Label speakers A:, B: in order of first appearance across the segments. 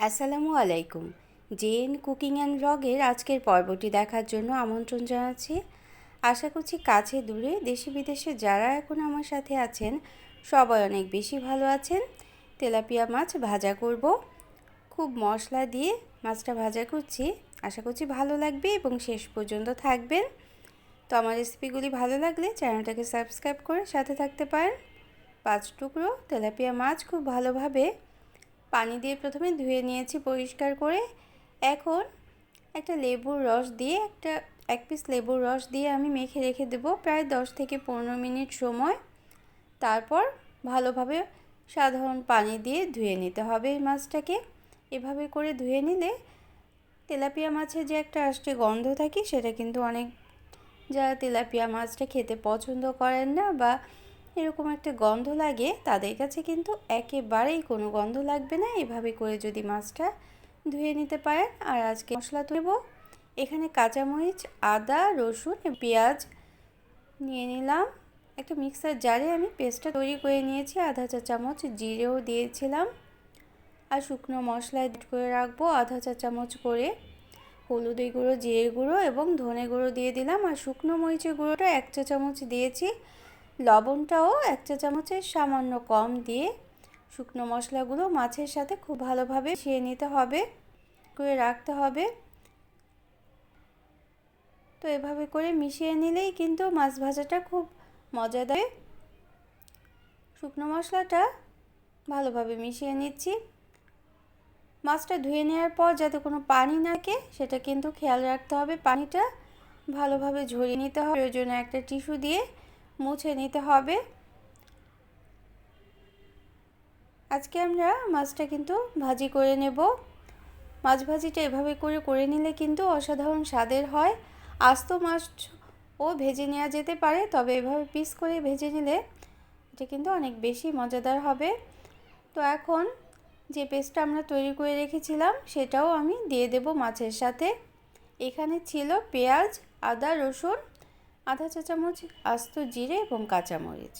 A: আসসালামু আলাইকুম। Gen cooking and ব্লগের আজকের পর্বটি দেখার জন্য আমন্ত্রণ জানাচ্ছি। আশা করছি কাছে দূরে দেশে বিদেশে যারা এখন আমার সাথে আছেন সবাই অনেক বেশি ভালো আছেন। তেলাপিয়া মাছ ভাজা করব, খুব মশলা দিয়ে মাছটা ভাজা করছি। আশা করছি ভালো লাগবে এবং শেষ পর্যন্ত থাকবেন। তো আমার রেসিপিগুলি ভালো লাগলে চ্যানেলটাকে সাবস্ক্রাইব করে সাথে থাকতে পারেন। 5 টুকরো তেলাপিয়া মাছ খুব ভালোভাবে পানি দিয়ে প্রথমে ধুয়ে নিয়েছি পরিষ্কার করে। এখন একটা লেবুর রস দিয়ে এক পিস লেবুর রস দিয়ে আমি মেখে রেখে দেবো প্রায় 10 থেকে 15 মিনিট সময়। তারপর ভালোভাবে সাধারণ পানি দিয়ে ধুয়ে নিতে হবে এই মাছটাকে। এভাবে করে ধুয়ে নিলে তেলাপিয়া মাছের যে একটা আষ্টে গন্ধ থাকে সেটা কিন্তু অনেক যারা তেলাপিয়া মাছটা খেতে পছন্দ করেন না বা এরকম একটা গন্ধ লাগে তাদের কাছে কিন্তু একেবারেই কোনো গন্ধ লাগবে না এভাবে করে যদি মাছটা ধুয়ে নিতে পারেন। আর আজকে মশলা তুলব, এখানে কাঁচামরিচ, আদা, রসুন, পেঁয়াজ নিয়ে নিলাম। একটা মিক্সার জারে আমি পেস্টটা তৈরি করে নিয়েছি। আধা চা চামচ জিরেও দিয়েছিলাম আর শুকনো মশলা এড করে রাখবো আধা চা চামচ করে। হলুদের গুঁড়ো, জিরের গুঁড়ো এবং ধনে গুঁড়ো দিয়ে দিলাম আর শুকনো মরিচের গুঁড়োটা 1 চা চামচ দিয়েছি। লবণটাও 1 চা চামচের সামান্য কম দিয়ে শুকনো মশলাগুলো মাছের সাথে খুব ভালোভাবে মিশিয়ে নিতে হবে, করে রাখতে হবে। তো এভাবে করে মিশিয়ে নিলেই কিন্তু মাছ ভাজাটা খুব মজাদার। শুকনো মশলাটা ভালোভাবে মিশিয়ে নিচ্ছি। মাছটা ধুয়ে নেওয়ার পর যাতে কোনো পানি না থাকে সেটা কিন্তু খেয়াল রাখতে হবে। পানিটা ভালোভাবে ঝরিয়ে নিতে হবে, প্রয়োজনে একটা টিস্যু দিয়ে মুছে নিতে হবে। আজকে আমরা মাছটা কিন্তু ভাজি করে নেব। মাছ ভাজিটা এভাবে করে নিলে কিন্তু অসাধারণ স্বাদের হয়। আস্ত মাছও ভেজে নেওয়া যেতে পারে, তবে এভাবে পিস করে ভেজে নিলে এটা কিন্তু অনেক বেশি মজাদার হবে। তো এখন যে পেস্টটা আমরা তৈরি করে রেখেছিলাম সেটাও আমি দিয়ে দেব মাছের সাথে। এখানে ছিল পেঁয়াজ, আদা, রসুন, আধা চা চামচ আস্ত জিরে এবং কাঁচামরিচ।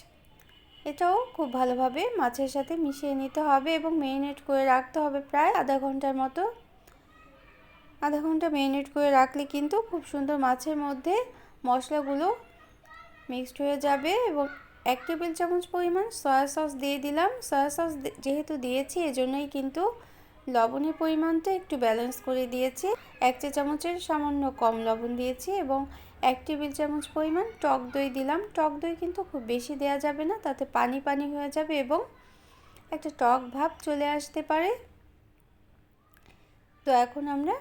A: এটাও খুব ভালোভাবে মাছের সাথে মিশিয়ে নিতে হবে এবং মেরিনেট করে রাখতে হবে প্রায় আধা ঘন্টার মতো। আধা ঘন্টা মেরিনেট করে রাখলে কিন্তু খুব সুন্দর মাছের মধ্যে মশলাগুলো মিক্সড হয়ে যাবে। এবং 1 টেবিল চামচ পরিমাণ সয়া সস দিয়ে দিলাম। সয়া সস যেহেতু দিয়েছি এজন্যই কিন্তু লবণের পরিমাণটা একটু ব্যালেন্স করে দিয়েছি। 1 চা চামচের সামান্য কম লবণ দিয়েছি এবং 1 টেবিল চামচ পরিমাণ টক দই দিলাম। টক দই কিন্তু খুব বেশি দেওয়া যাবে না, তাতে পানি পানি হয়ে যাবে এবং একটা টক ভাব চলে আসতে পারে। তো এখন আমরা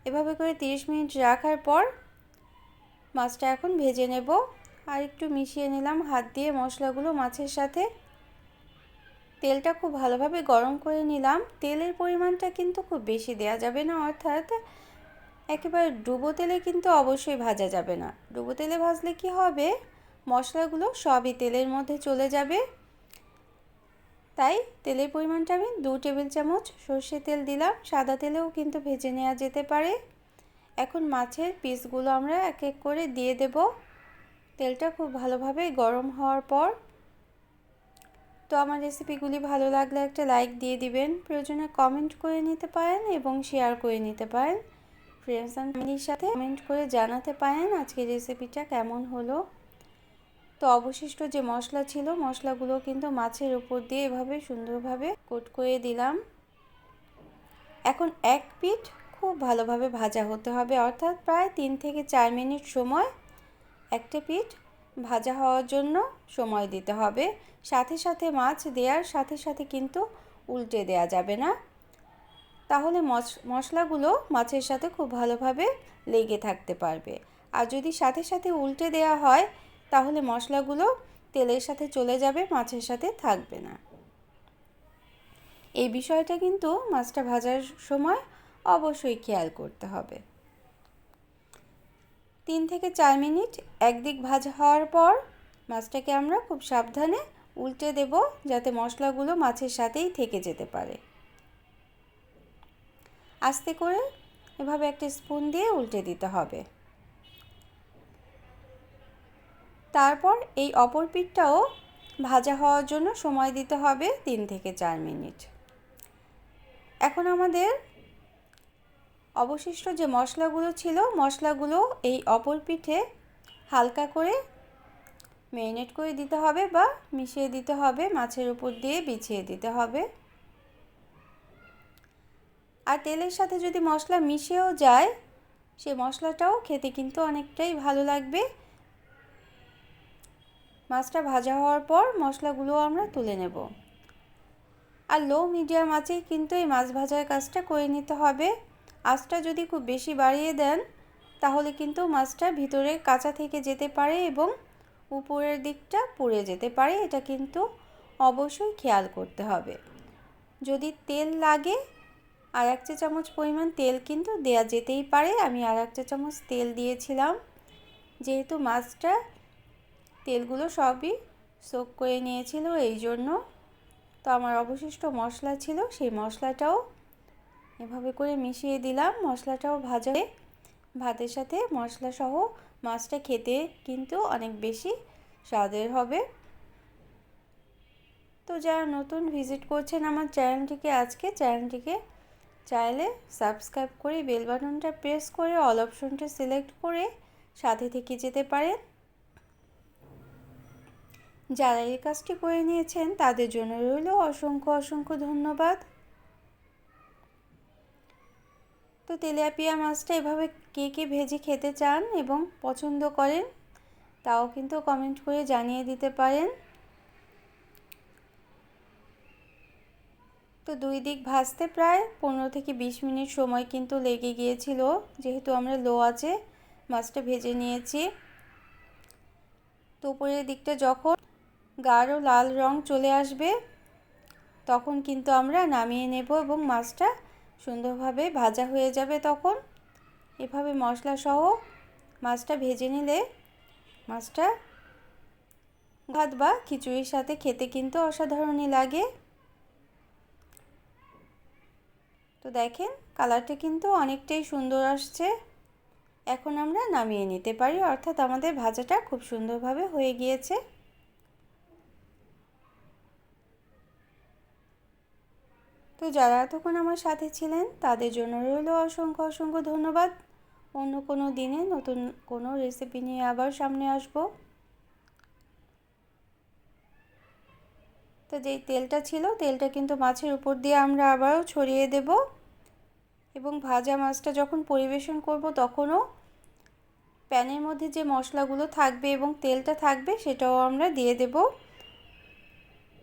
A: এভাবে করে 30 মিনিট রাখার পর মাছটা এখন ভেজে নেব। আর একটু মিশিয়ে নিলাম হাত দিয়ে মশলাগুলো মাছের সাথে। তেলটা খুব ভালোভাবে গরম করে নিলাম। তেলের পরিমাণটা কিন্তু খুব বেশি দেওয়া যাবে না, অর্থাৎ একেবারে ডুবো তেলে কিন্তু অবশ্যই ভাজা যাবে না। ডুবো তেলে ভাজলে কি হবে, মশলাগুলো সবই তেলের মধ্যে চলে যাবে। তাই তেলের পরিমাণটা আমি 2 টেবিল চামচ সর্ষের তেল দিলাম। সাদা তেলেও কিন্তু ভেজে নেওয়া যেতে পারে। এখন মাছের পিসগুলো আমরা এক এক করে দিয়ে দেব তেলটা খুব ভালোভাবে গরম হওয়ার পর। তো আমার রেসিপিগুলি ভালো লাগলে একটা লাইক দিয়ে দিবেন, প্রয়োজনে কমেন্ট করে নিতে পারেন এবং শেয়ার করে নিতে পারেন। ফ্রেন্ডস অ্যান্ড ফ্যামিলির সাথে কমেন্ট করে জানাতে পারেন আজকের রেসিপিটা কেমন হলো। তো অবশিষ্ট যে মশলা ছিল মশলাগুলো কিন্তু মাছের উপর দিয়ে এভাবে সুন্দরভাবে কোট করে দিলাম। এখন এক পিঠ খুব ভালোভাবে ভাজা হতে হবে, অর্থাৎ প্রায় 3 থেকে 4 মিনিট সময় একটা পিঠ ভাজা হওয়ার জন্য সময় দিতে হবে। সাথে সাথে মাছ দেওয়ার সাথে সাথে কিন্তু উল্টে দেওয়া যাবে না, তাহলে মশলাগুলো মাছের সাথে খুব ভালোভাবে লেগে থাকতে পারবে। আর যদি সাথে সাথে উল্টে দেওয়া হয় তাহলে মশলাগুলো তেলের সাথে চলে যাবে, মাছের সাথে থাকবে না। এই বিষয়টা কিন্তু মাছটা ভাজার সময় অবশ্যই খেয়াল করতে হবে। 3 থেকে 4 মিনিট একদিক ভাজা হওয়ার পর মাছটাকে আমরা খুব সাবধানে উল্টে দেব, যাতে মশলাগুলো মাছের সাথেই থেকে যেতে পারে। আস্তে করে এভাবে একটা স্পুন দিয়ে উল্টে দিতে হবে। তারপর এই অপর পিঠটাও ভাজা হওয়ার জন্য সময় দিতে হবে 3 থেকে 4 মিনিট। এখন আমাদের অবশিষ্ট যে মশলাগুলো ছিল, মশলাগুলো এই অপর পিঠে হালকা করে ম্যারিনেট করে দিতে হবে বা মিশিয়ে দিতে হবে, মাছের উপর দিয়ে বিছিয়ে দিতে হবে। আর তেলের সাথে যদি মশলা মিশেও যায়, সেই মশলাটাও খেতে কিন্তু অনেকটাই ভালো লাগবে। মাছটা ভাজা হওয়ার পর মশলাগুলো আমরা তুলে নেব। আর লো মিডিয়াম আঁচেই কিন্তু এই মাছ ভাজার কাজটা করে নিতে হবে। আঁচটা যদি খুব বেশি বাড়িয়ে দেন তাহলে কিন্তু মাছটা ভিতরে কাঁচা থেকে যেতে পারে এবং উপরের দিকটা পুড়ে যেতে পারে, এটা কিন্তু অবশ্যই খেয়াল করতে হবে। যদি তেল লাগে আর 1 চা চামচ পরিমাণ তেল কিন্তু দেয়া যেতেই পারে। আমি আর 1 চা চামচ তেল দিয়েছিলাম, যেহেতু মাছটা তেলগুলো সবই সোক করে নিয়েছিল এই জন্য। তো আমার অবশিষ্ট মশলা ছিল, সেই মশলাটাও এভাবে করে মিশিয়ে দিলাম। মশলাটাও ভাজা হয়ে ভাতের সাথে মশলা সহ মাছটা খেতে কিন্তু অনেক বেশি স্বাদের হবে। তো যারা নতুন ভিজিট করছেন আমার চ্যানেলটিকে, আজকে চ্যানেলটিকে চাইলে সাবস্ক্রাইব করে বেল বাটনটা প্রেস করে অল অপশনটা সিলেক্ট করে সাথে থেকে যেতে পারেন। যারা এই কাজটি করে নিয়েছেন তাদের জন্য রইল অসংখ্য অসংখ্য ধন্যবাদ। তো তেলাপিয়া মাছটা এভাবে কে কে ভেজে খেতে চান এবং পছন্দ করেন তাও কিন্তু কমেন্ট করে জানিয়ে দিতে পারেন। তো দুই দিক ভাজতে প্রায় 15 থেকে 20 মিনিট সময় কিন্তু লেগে গিয়েছিল, যেহেতু আমরা লো আঁচে মাছটা ভেজে নিয়েছি। তো উপরের দিকটা যখন গাঢ় লাল রং চলে আসবে তখন কিন্তু আমরা নামিয়ে নেব এবং মাছটা সুন্দরভাবে ভাজা হয়ে যাবে। তখন এভাবে মশলা সহ মাছটা ভেজে নিলে মাছটা ভাত বা খিচুড়ির সাথে খেতে কিন্তু অসাধারণই লাগে। তো দেখেন কালারটা কিন্তু অনেকটাই সুন্দর আসছে। এখন আমরা নামিয়ে নিতে পারি, অর্থাৎ আমাদের ভাজাটা খুব সুন্দরভাবে হয়ে গিয়েছে। তো যারা এতক্ষণ আমার সাথে ছিলেন তাদের জন্য রইল অসংখ্য অসংখ্য ধন্যবাদ। অন্য কোনো দিনে নতুন কোনো রেসিপি নিয়ে আবার সামনে আসব। তো যেই তেলটা ছিল তেলটা কিন্তু মাছের উপর দিয়ে আমরা আবারও ছড়িয়ে দেব এবং ভাজা মাছটা যখন পরিবেশন করব তখনও প্যানের মধ্যে যে মশলাগুলো থাকবে এবং তেলটা থাকবে সেটাও আমরা দিয়ে দেব।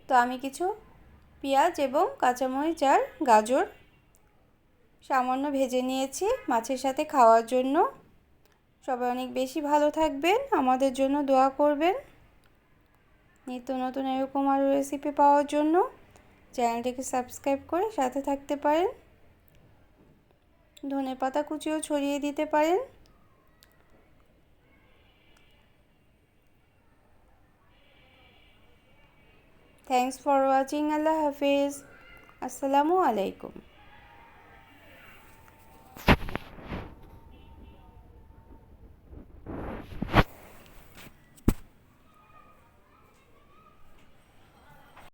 A: তো আমি কিছু পেঁয়াজ এবং কাঁচামরিচ আর গাজর সামান্য ভেজে নিয়েছি মাছের সাথে খাওয়ার জন্য। সবাই অনেক বেশি ভালো থাকবেন, আমাদের জন্য দোয়া করবেন। নিত্য নতুন এরকম আরও রেসিপি পাওয়ার জন্য চ্যানেলটিকে সাবস্ক্রাইব করে সাথে থাকতে পারেন। ধনেপাতা কুচিও ছড়িয়ে দিতে পারেন। Thanks for watching. আল্লাহ হাফিজ। আসসালামু আলাইকুম।